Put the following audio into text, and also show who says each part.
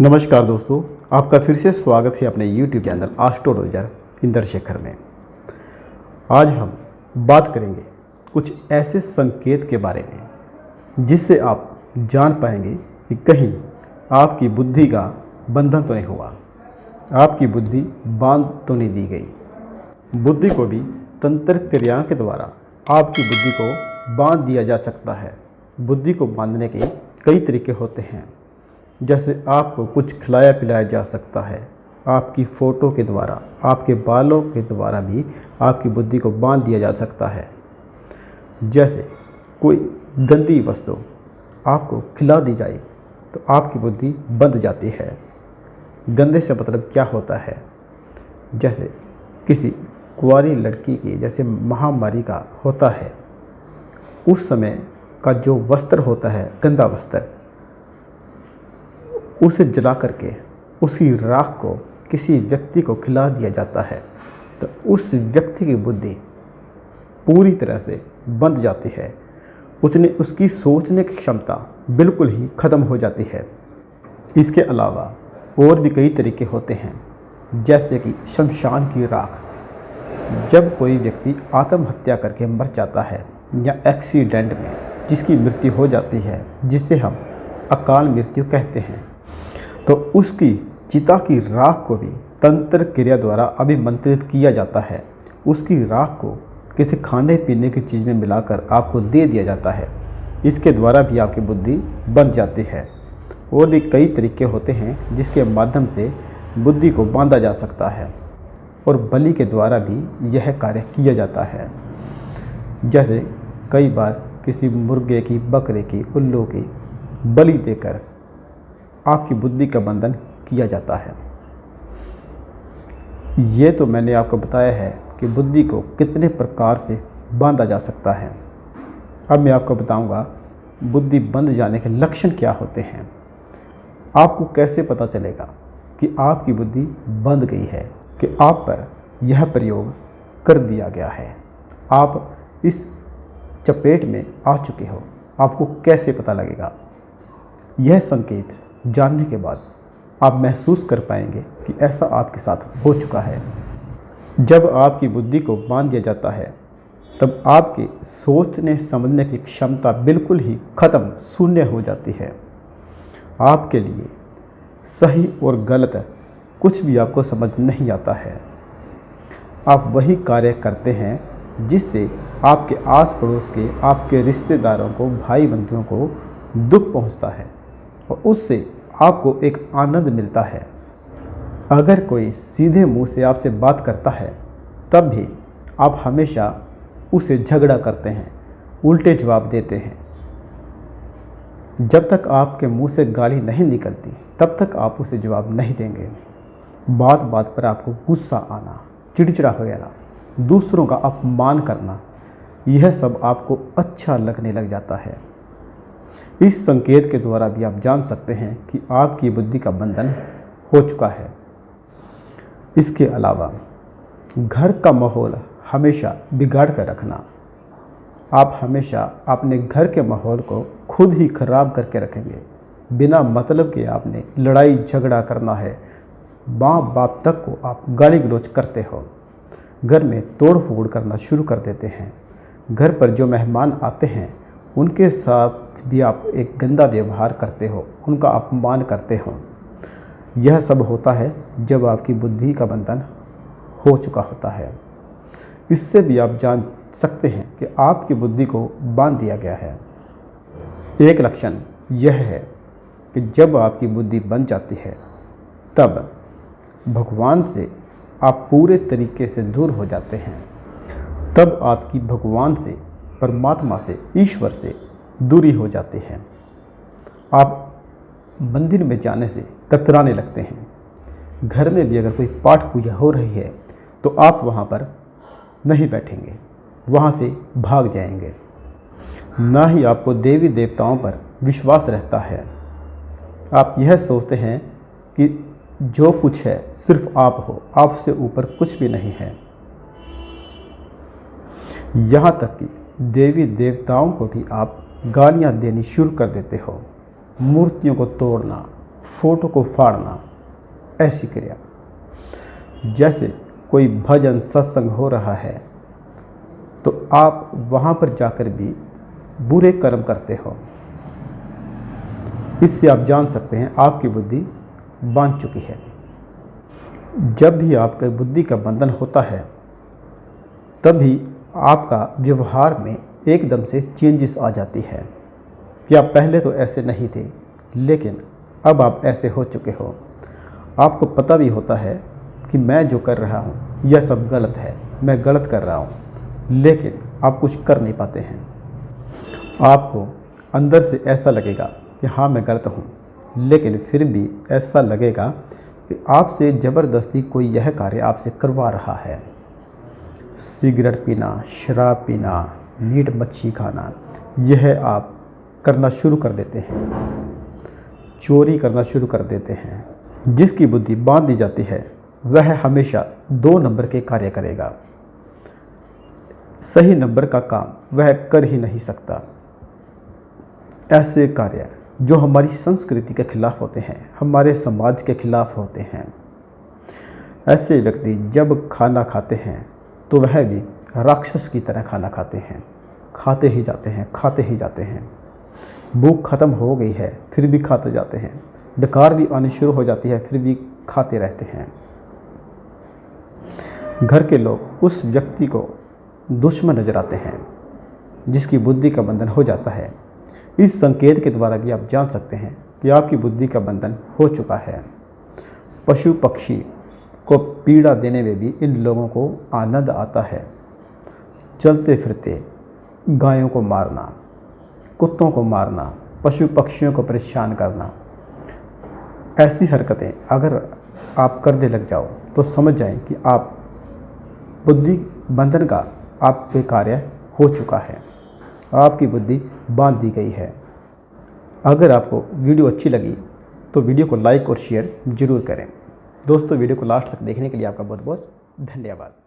Speaker 1: नमस्कार दोस्तों, आपका फिर से स्वागत है अपने YouTube चैनल एस्ट्रोलॉजर इंद्रशेखर में। आज हम बात करेंगे कुछ ऐसे संकेत के बारे में जिससे आप जान पाएंगे कि कहीं आपकी बुद्धि का बंधन तो नहीं हुआ, आपकी बुद्धि बांध तो नहीं दी गई। बुद्धि को भी तंत्र क्रियाओं के द्वारा आपकी बुद्धि को बांध दिया जा सकता है। बुद्धि को बांधने के कई तरीके होते हैं, जैसे आपको कुछ खिलाया पिलाया जा सकता है, आपकी फ़ोटो के द्वारा, आपके बालों के द्वारा भी आपकी बुद्धि को बांध दिया जा सकता है। जैसे कोई गंदी वस्तु आपको खिला दी जाए तो आपकी बुद्धि बंध जाती है। गंदे से मतलब क्या होता है, जैसे किसी कुंवारी लड़की की जैसे महामारी का होता है, उस समय का जो वस्त्र होता है, गंदा वस्त्र, उसे जला करके उसकी राख को किसी व्यक्ति को खिला दिया जाता है तो उस व्यक्ति की बुद्धि पूरी तरह से बंध जाती है। उसकी सोचने की क्षमता बिल्कुल ही ख़त्म हो जाती है। इसके अलावा और भी कई तरीके होते हैं, जैसे कि शमशान की राख। जब कोई व्यक्ति आत्महत्या करके मर जाता है या एक्सीडेंट में जिसकी मृत्यु हो जाती है, जिसे हम अकाल मृत्यु कहते हैं, तो उसकी चिता की राख को भी तंत्र क्रिया द्वारा अभिमंत्रित किया जाता है। उसकी राख को किसी खाने पीने की चीज़ में मिलाकर आपको दे दिया जाता है। इसके द्वारा भी आपकी बुद्धि बन जाती है। और भी कई तरीके होते हैं जिसके माध्यम से बुद्धि को बांधा जा सकता है, और बलि के द्वारा भी यह कार्य किया जाता है। जैसे कई बार किसी मुर्गे की, बकरे की, उल्लू की बलि देकर आपकी बुद्धि का बंधन किया जाता है। ये तो मैंने आपको बताया है कि बुद्धि को कितने प्रकार से बांधा जा सकता है। अब मैं आपको बताऊंगा बुद्धि बंध जाने के लक्षण क्या होते हैं। आपको कैसे पता चलेगा कि आपकी बुद्धि बंध गई है, कि आप पर यह प्रयोग कर दिया गया है, आप इस चपेट में आ चुके हो, आपको कैसे पता लगेगा? यह संकेत जानने के बाद आप महसूस कर पाएंगे कि ऐसा आपके साथ हो चुका है। जब आपकी बुद्धि को बांध दिया जाता है तब आपके सोचने समझने की क्षमता बिल्कुल ही ख़त्म, शून्य हो जाती है। आपके लिए सही और गलत कुछ भी आपको समझ नहीं आता है। आप वही कार्य करते हैं जिससे आपके आस पड़ोस के, आपके रिश्तेदारों को, भाई बंधुओं को दुख पहुंचता है और उससे आपको एक आनंद मिलता है। अगर कोई सीधे मुंह से आपसे बात करता है तब भी आप हमेशा उसे झगड़ा करते हैं, उल्टे जवाब देते हैं। जब तक आपके मुंह से गाली नहीं निकलती तब तक आप उसे जवाब नहीं देंगे। बात बात पर आपको गुस्सा आना, चिड़चिड़ा वगैरह, दूसरों का अपमान करना, यह सब आपको अच्छा लगने लग जाता है। इस संकेत के द्वारा भी आप जान सकते हैं कि आपकी बुद्धि का बंधन हो चुका है। इसके अलावा घर का माहौल हमेशा बिगाड़ कर रखना। आप हमेशा अपने घर के माहौल को खुद ही खराब करके रखेंगे। बिना मतलब के आपने लड़ाई झगड़ा करना है, माँ बाप तक को आप गाली गलौज करते हो, घर में तोड़ फोड़ करना शुरू कर देते हैं। घर पर जो मेहमान आते हैं उनके साथ भी आप एक गंदा व्यवहार करते हो, उनका अपमान करते हो। यह सब होता है जब आपकी बुद्धि का बंधन हो चुका होता है। इससे भी आप जान सकते हैं कि आपकी बुद्धि को बांध दिया गया है। एक लक्षण यह है कि जब आपकी बुद्धि बन जाती है तब भगवान से आप पूरे तरीके से दूर हो जाते हैं। तब आपकी भगवान से, परमात्मा से, ईश्वर से दूरी हो जाती है। आप मंदिर में जाने से कतराने लगते हैं। घर में भी अगर कोई पाठ पूजा हो रही है तो आप वहाँ पर नहीं बैठेंगे, वहाँ से भाग जाएंगे। ना ही आपको देवी देवताओं पर विश्वास रहता है। आप यह सोचते हैं कि जो कुछ है सिर्फ आप हो, आपसे ऊपर कुछ भी नहीं है। यहाँ तक कि देवी देवताओं को भी आप गालियाँ देनी शुरू कर देते हो। मूर्तियों को तोड़ना, फोटो को फाड़ना, ऐसी क्रिया। जैसे कोई भजन सत्संग हो रहा है तो आप वहाँ पर जाकर भी बुरे कर्म करते हो। इससे आप जान सकते हैं आपकी बुद्धि बांध चुकी है। जब भी आपके बुद्धि का बंधन होता है तभी आपका व्यवहार में एकदम से चेंजेस आ जाती है कि आप पहले तो ऐसे नहीं थे लेकिन अब आप ऐसे हो चुके हो। आपको पता भी होता है कि मैं जो कर रहा हूँ यह सब गलत है, मैं गलत कर रहा हूँ, लेकिन आप कुछ कर नहीं पाते हैं। आपको अंदर से ऐसा लगेगा कि हाँ मैं गलत हूँ, लेकिन फिर भी ऐसा लगेगा कि आपसे ज़बरदस्ती कोई यह कार्य आपसे करवा रहा है। सिगरेट पीना, शराब पीना, मीट मच्छी खाना, यह आप करना शुरू कर देते हैं। चोरी करना शुरू कर देते हैं। जिसकी बुद्धि बांध दी जाती है वह हमेशा 2 नंबर के कार्य करेगा। सही नंबर का काम वह कर ही नहीं सकता। ऐसे कार्य जो हमारी संस्कृति के खिलाफ होते हैं, हमारे समाज के खिलाफ होते हैं, ऐसे व्यक्ति जब खाना खाते हैं तो वह भी राक्षस की तरह खाना खाते हैं। खाते ही जाते हैं, खाते ही जाते हैं। भूख खत्म हो गई है फिर भी खाते जाते हैं। डकार भी आनी शुरू हो जाती है फिर भी खाते रहते हैं। घर के लोग उस व्यक्ति को दुश्मन नजर आते हैं जिसकी बुद्धि का बंधन हो जाता है। इस संकेत के द्वारा भी आप जान सकते हैं कि आपकी बुद्धि का बंधन हो चुका है। पशु पक्षी को पीड़ा देने में भी इन लोगों को आनंद आता है। चलते फिरते गायों को मारना, कुत्तों को मारना, पशु पक्षियों को परेशान करना, ऐसी हरकतें अगर आप करने लग जाओ तो समझ जाएं कि आप बुद्धि बंधन का आप पे कार्य हो चुका है। आपकी बुद्धि बांध दी गई है। अगर आपको वीडियो अच्छी लगी तो वीडियो को लाइक और शेयर ज़रूर करें। दोस्तों, वीडियो को लास्ट तक देखने के लिए आपका बहुत बहुत धन्यवाद।